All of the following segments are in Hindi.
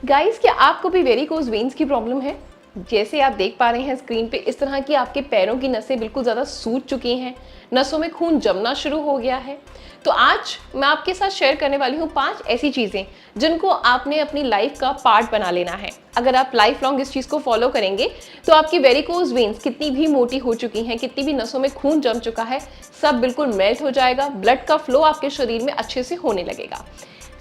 गाइस, क्या आपको भी वेरिकोज वेन्स की प्रॉब्लम है? जैसे आप देख पा रहे हैं स्क्रीन पे, इस तरह की आपके पैरों की नसें बिल्कुल ज़्यादा सूज चुकी हैं, नसों में खून जमना शुरू हो गया है। तो आज मैं आपके साथ शेयर करने वाली हूँ 5 ऐसी चीज़ें जिनको आपने अपनी लाइफ का पार्ट बना लेना है। अगर आप लाइफ लॉन्ग इस चीज़ को फॉलो करेंगे तो आपकी वेरिकोज वेन्स कितनी भी मोटी हो चुकी हैं, कितनी भी नसों में खून जम चुका है, सब बिल्कुल मेल्ट हो जाएगा। ब्लड का फ्लो आपके शरीर में अच्छे से होने लगेगा।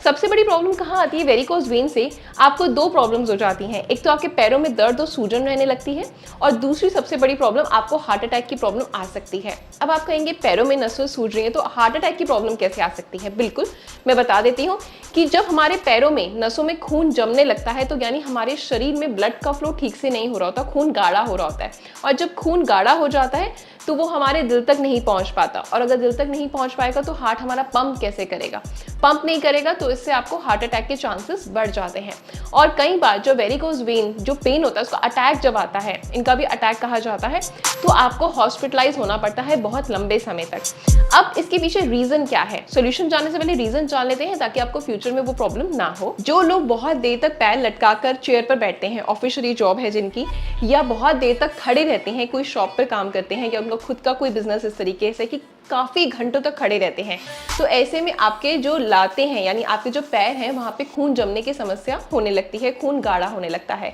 सबसे बड़ी प्रॉब्लम कहाँ आती है वेरिकोज वेन से? आपको 2 प्रॉब्लम्स हो जाती हैं। एक तो आपके पैरों में दर्द और सूजन रहने लगती है, और दूसरी सबसे बड़ी प्रॉब्लम आपको हार्ट अटैक की प्रॉब्लम आ सकती है। अब आप कहेंगे पैरों में नसें सूज रही हैं तो हार्ट अटैक की प्रॉब्लम कैसे आ सकती है? बिल्कुल, मैं बता देती हूँ कि जब हमारे पैरों में नसों में खून जमने लगता है तो यानी हमारे शरीर में ब्लड का फ्लो ठीक से नहीं हो रहा होता, खून गाढ़ा हो रहा होता है। और जब खून गाढ़ा हो जाता है तो वो हमारे दिल तक नहीं पहुंच पाता, और अगर दिल तक नहीं पहुंच पाएगा तो हार्ट हमारा पंप कैसे करेगा? पंप नहीं करेगा तो इससे आपको हार्ट अटैक के चांसेस बढ़ जाते हैं। और कई बार जो वेरिकोज वेन जो पेन होता है उसका अटैक जब आता है, इनका भी अटैक कहा जाता है, तो आपको हॉस्पिटलाइज होना पड़ता है बहुत लंबे समय तक। अब इसके पीछे रीजन क्या है? सोल्यूशन जानने से पहले रीजन जान लेते हैं ताकि आपको फ्यूचर में वो प्रॉब्लम ना हो। जो लोग बहुत देर तक पैर लटकाकर चेयर पर बैठते हैं, ऑफिशियली जॉब है जिनकी, या बहुत देर तक खड़े रहते हैं, कोई शॉप पर काम करते हैं, या उनका खुद का कोई बिजनेस इस तरीके से कि काफ़ी घंटों तक खड़े रहते हैं, तो ऐसे में आपके जो लाते हैं यानी आपके जो पैर हैं वहाँ पे खून जमने की समस्या होने लगती है, खून गाढ़ा होने लगता है।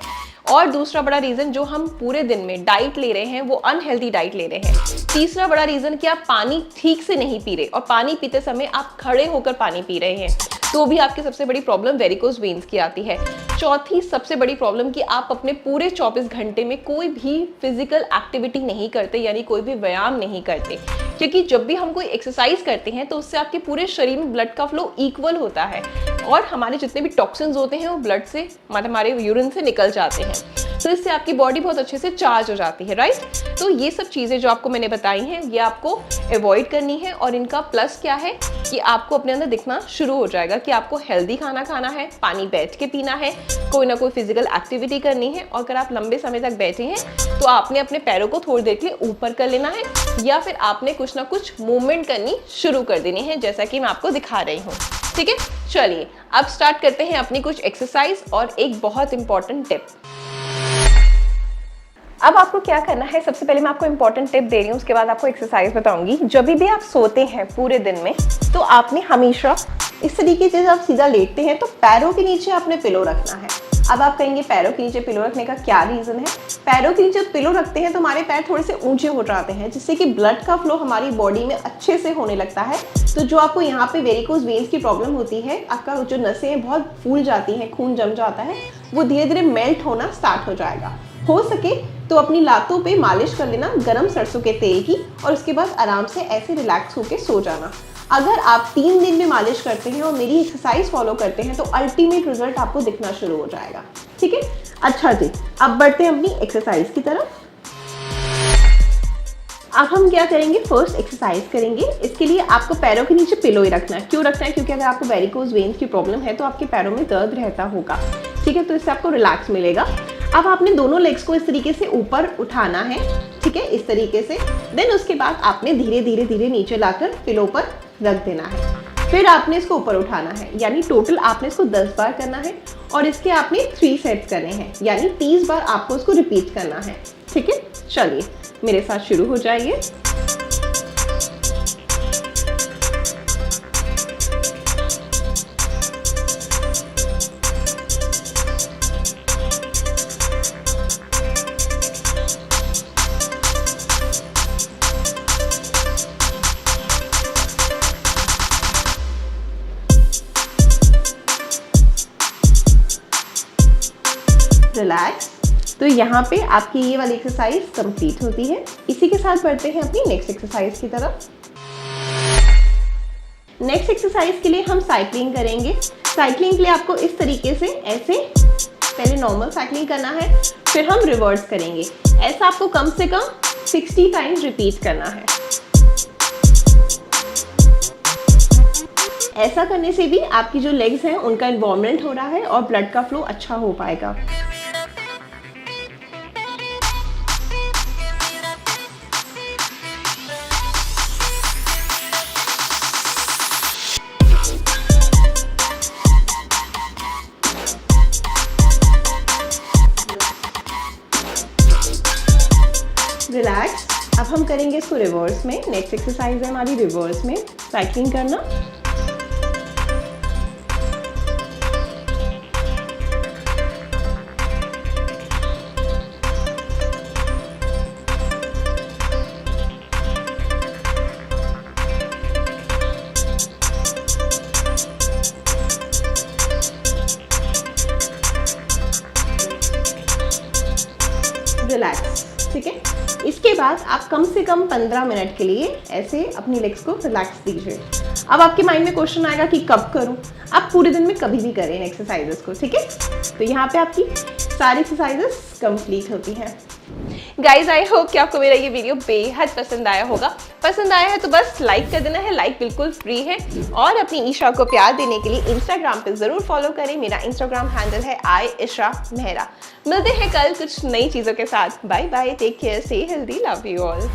और दूसरा बड़ा रीज़न, जो हम पूरे दिन में डाइट ले रहे हैं वो अनहेल्दी डाइट ले रहे हैं। तीसरा बड़ा रीज़न कि आप पानी ठीक से नहीं पी रहे, और पानी पीते समय आप खड़े होकर पानी पी रहे हैं, तो भी आपकी सबसे बड़ी प्रॉब्लम वेरिकोज वेन्स की आती है। चौथी सबसे बड़ी प्रॉब्लम कि आप अपने पूरे 24 घंटे में कोई भी फिजिकल एक्टिविटी नहीं करते, यानी कोई भी व्यायाम नहीं करते, क्योंकि जब भी हम कोई एक्सरसाइज करते हैं तो उससे आपके पूरे शरीर में ब्लड का फ्लो इक्वल होता है, और हमारे जितने भी टॉक्सिन्स होते हैं वो ब्लड से, मतलब हमारे यूरिन से निकल जाते हैं, तो इससे आपकी बॉडी बहुत अच्छे से चार्ज हो जाती है, राइट? तो ये सब चीज़ें जो आपको मैंने बताई हैं ये आपको अवॉइड करनी है। और इनका प्लस क्या है कि आपको अपने अंदर दिखना शुरू हो जाएगा कि आपको हेल्दी खाना खाना है, पानी बैठ के पीना है, कोई ना कोई फिजिकल एक्टिविटी करनी है, और अगर आप लंबे समय तक बैठे हैं तो आपने अपने पैरों को थोड़ी देर के लिए ऊपर कर लेना है, या फिर आपने कुछ ना कुछ मूवमेंट करनी शुरू कर देनी है, जैसा कि मैं आपको दिखा रही हूँ। ठीक है, चलिए अब स्टार्ट करते हैं अपनी कुछ एक्सरसाइज और एक बहुत इंपॉर्टेंट टिप। अब आपको क्या करना है, सबसे पहले मैं आपको इंपॉर्टेंट टिप दे रही हूँ, उसके बाद आपको एक्सरसाइज बताऊंगी। जब भी आप सोते हैं पूरे दिन में तो आपने हमेशा इस तरीके से, जब सीधा लेटते हैं तो पैरों के नीचे आपने पिलो रखना है। अब आप कहेंगे पैरों के नीचे पिलो रखने का क्या रीज़न है? पैरों के नीचे पिलो रखते हैं तो हमारे पैर थोड़े से ऊंचे हो जाते हैं, जिससे कि ब्लड का फ्लो हमारी बॉडी में अच्छे से होने लगता है। तो जो आपको यहाँ पे वेरिकोज वेन्स की प्रॉब्लम होती है, आपका जो नसें हैं बहुत फूल जाती हैं, खून जम जाता है, वो धीरे धीरे मेल्ट होना स्टार्ट हो जाएगा। हो सके तो अपनी लातों पे मालिश कर लेना गरम सरसों के तेल की, और उसके बाद आराम से ऐसे रिलैक्स होके सो जाना। अगर आप 3 दिन में मालिश करते हैं और मेरी एक्सरसाइज फॉलो करते हैं तो अल्टीमेट रिजल्ट आपको दिखना शुरू हो जाएगा। ठीक है, अच्छा जी, अब बढ़ते हैं अपनी एक्सरसाइज की तरफ। अब हम क्या करेंगे, फर्स्ट एक्सरसाइज करेंगे। इसके लिए आपको पैरों के नीचे पिलो ही रखना है। क्यों रखना है? क्योंकि अगर आपको वेरिकोज वेन्स की प्रॉब्लम है तो आपके पैरों में दर्द रहता होगा, ठीक है, तो इससे आपको रिलैक्स मिलेगा। अब आपने दोनों लेग्स को इस तरीके से ऊपर उठाना है, ठीक है, इस तरीके से। देन उसके बाद आपने धीरे धीरे धीरे नीचे लाकर पिलो पर रख देना है। फिर आपने इसको ऊपर उठाना है, यानी टोटल आपने इसको 10 बार करना है, और इसके आपने 3 सेट्स करने हैं, यानी 30 बार आपको इसको रिपीट करना है। ठीक है, चलिए मेरे साथ शुरू हो जाइए। रिलैक्स। तो यहाँ पे आपकी ये वाली एक्सरसाइज कंप्लीट होती है। इसी के साथ बढ़ते हैं अपनी नेक्स्ट एक्सरसाइज की तरफ। नेक्स्ट एक्सरसाइज के लिए हम साइक्लिंग करेंगे। साइक्लिंग के लिए आपको इस तरीके से ऐसे पहले नॉर्मल साइक्लिंग करना है, फिर हम रिवर्स करेंगे। ऐसा आपको कम से कम 60 टाइम्स रिपीट करना है। ऐसा करने से भी आपकी जो लेग्स हैं उनका इन्वॉल्वमेंट हो रहा है और ब्लड का फ्लो अच्छा हो पाएगा। रिलैक्स। अब हम करेंगे इसको रिवर्स में। नेक्स्ट एक्सरसाइज है हमारी रिवर्स में साइकिलिंग करना। रिलैक्स, ठीक है। इसके बाद आप कम से कम 15 मिनट के लिए ऐसे अपनी लेग्स को रिलैक्स दीजिए। अब आपके माइंड में क्वेश्चन आएगा कि कब करूं? आप पूरे दिन में कभी भी करें इन एक्सरसाइजेस को, ठीक है। तो यहाँ पे आपकी सारी एक्सरसाइजेस कंप्लीट होती हैं। गाइज आई होप कि आपको मेरा ये वीडियो बेहद पसंद आया होगा। पसंद आया है तो बस लाइक कर देना है, लाइक बिल्कुल फ्री है। और अपनी ईशा को प्यार देने के लिए इंस्टाग्राम पे ज़रूर फॉलो करें। मेरा इंस्टाग्राम हैंडल है @isha mehra। मिलते हैं कल कुछ नई चीज़ों के साथ। Bye bye, take care, stay healthy, love you all.